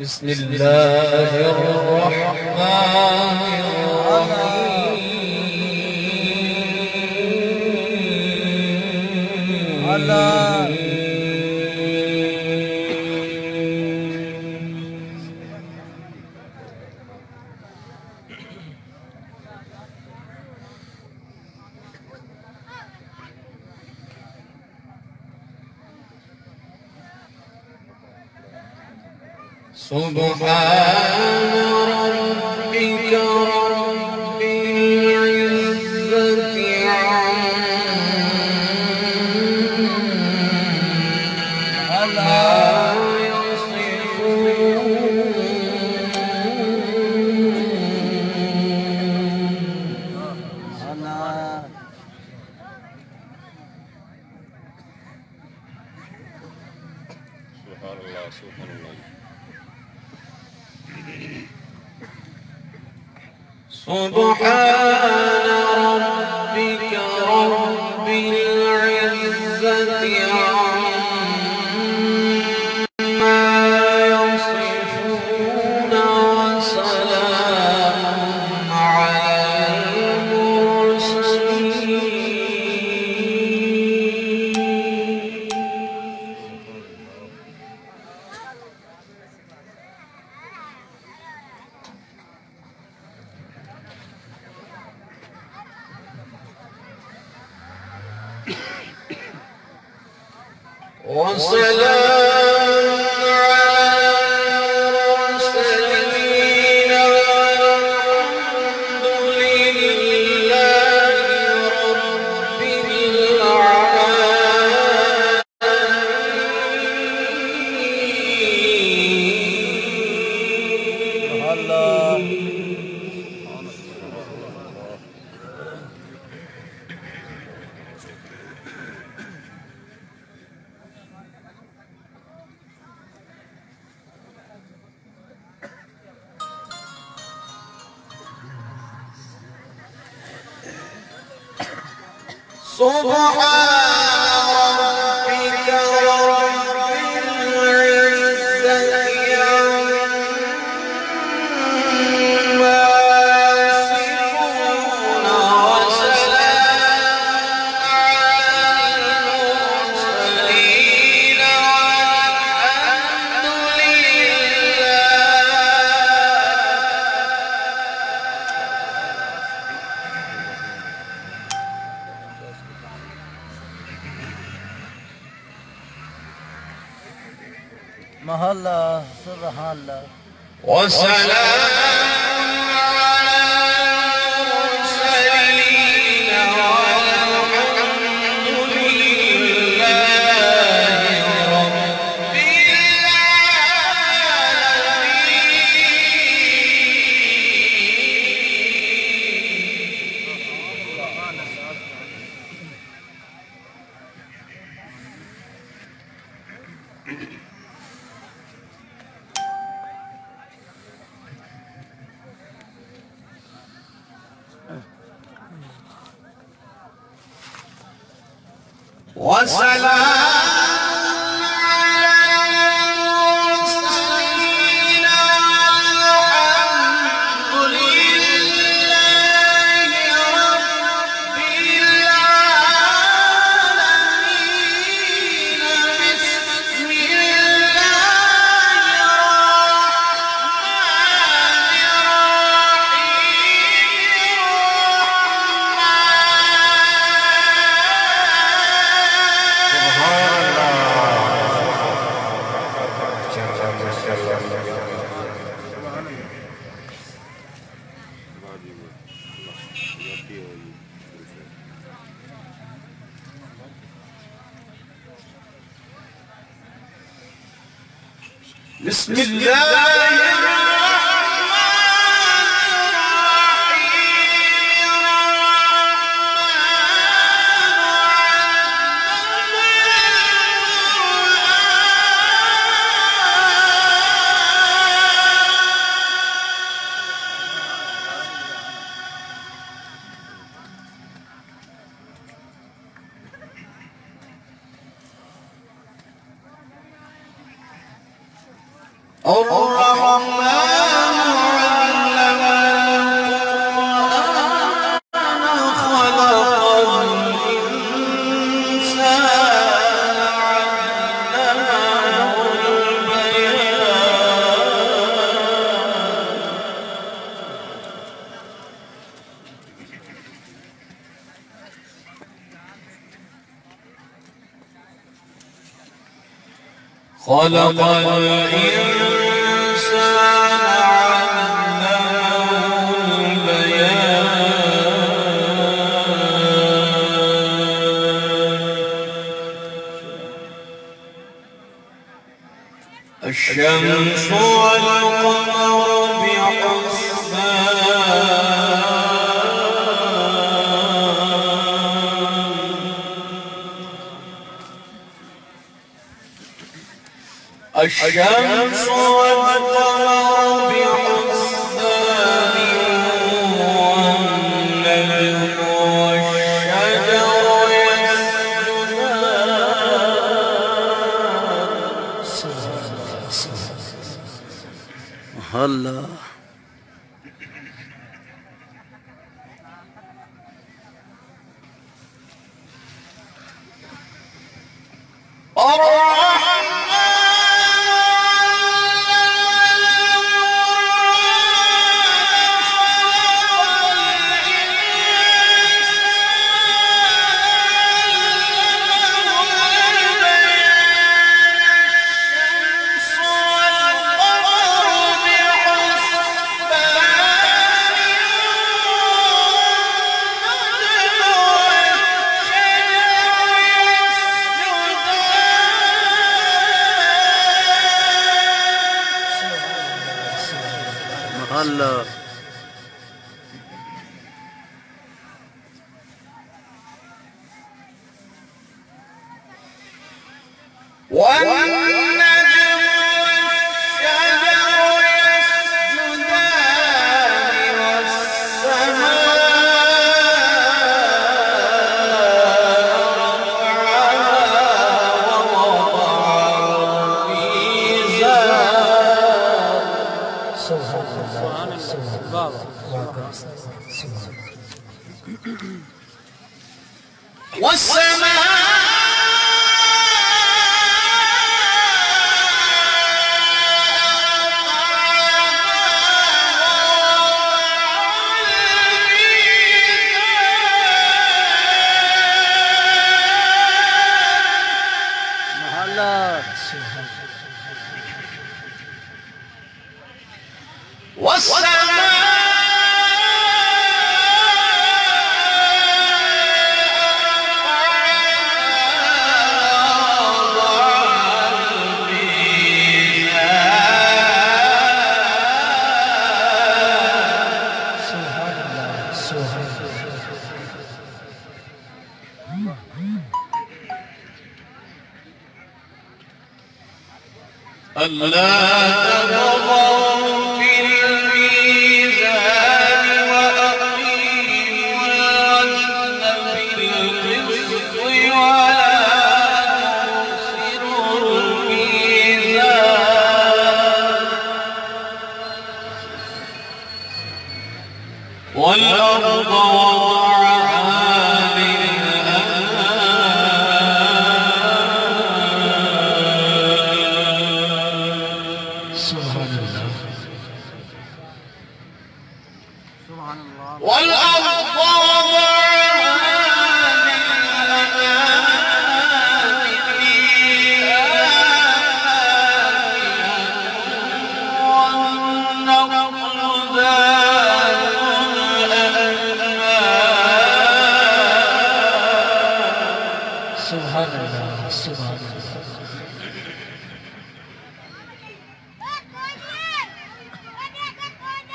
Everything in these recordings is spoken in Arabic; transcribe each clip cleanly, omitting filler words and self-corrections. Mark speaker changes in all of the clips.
Speaker 1: بسم الله الرحمن الرحيم. سبحان ربك رب العزة عما سبحان ربك رب العزة عما يصفون وسلام على المرسلين. وسلام على المرسلين والحمد لله رب العالمين. سبحان ربك رب العزة عما يصفون وسلام على المرسلين والحمد لله.
Speaker 2: محلہ سبحان اللہ.
Speaker 1: وسلام على المرسلين والحمد لله رب العالمين. وسلام بسم الله الرحمن خلق الإنسان علمه البيان الشمس والقمر الشمس والقمر بحسبان والنجم والشجر يسجدان
Speaker 2: الله الله
Speaker 1: والنجم والشجر يسجدان والسماء رفعها ووضع الميزان
Speaker 2: سبحان الله
Speaker 1: والسماء ألا تطغوا في الميزان وأقيموا الوزن بالقسط ولا تخسروا الميزان والأرض وضعها والأرض وضعها للأنام فيها والنخل ذات الأكمام
Speaker 2: سبحان الله سبحان الله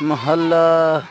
Speaker 2: محلة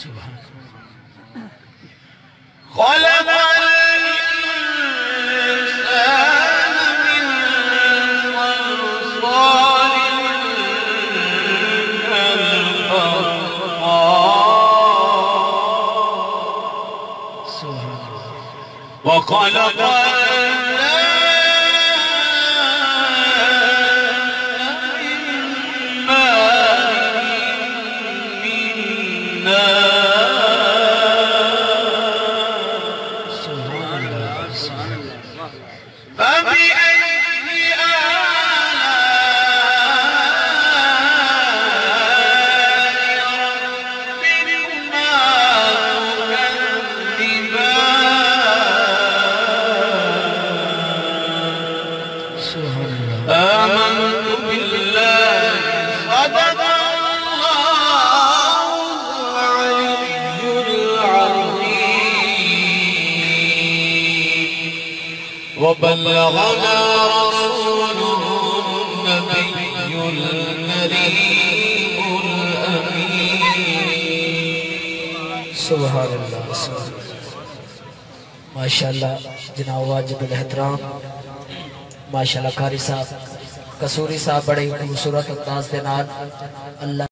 Speaker 2: सुभान
Speaker 1: خلق الإنسان من صلصال كالفخار
Speaker 2: सुभान
Speaker 1: وخلق آمنت بالله صدق الله العلي العظيم وبلغنا رسوله النبي الكريم الأمين
Speaker 2: सुभान अल्लाह माशाअल्लाह जनाब वाजिबुल एहतराम माशाअल्लाह कारी साहब कसूरी साहब बड़े खूबसूरत अंदाज के नाल अल्लाह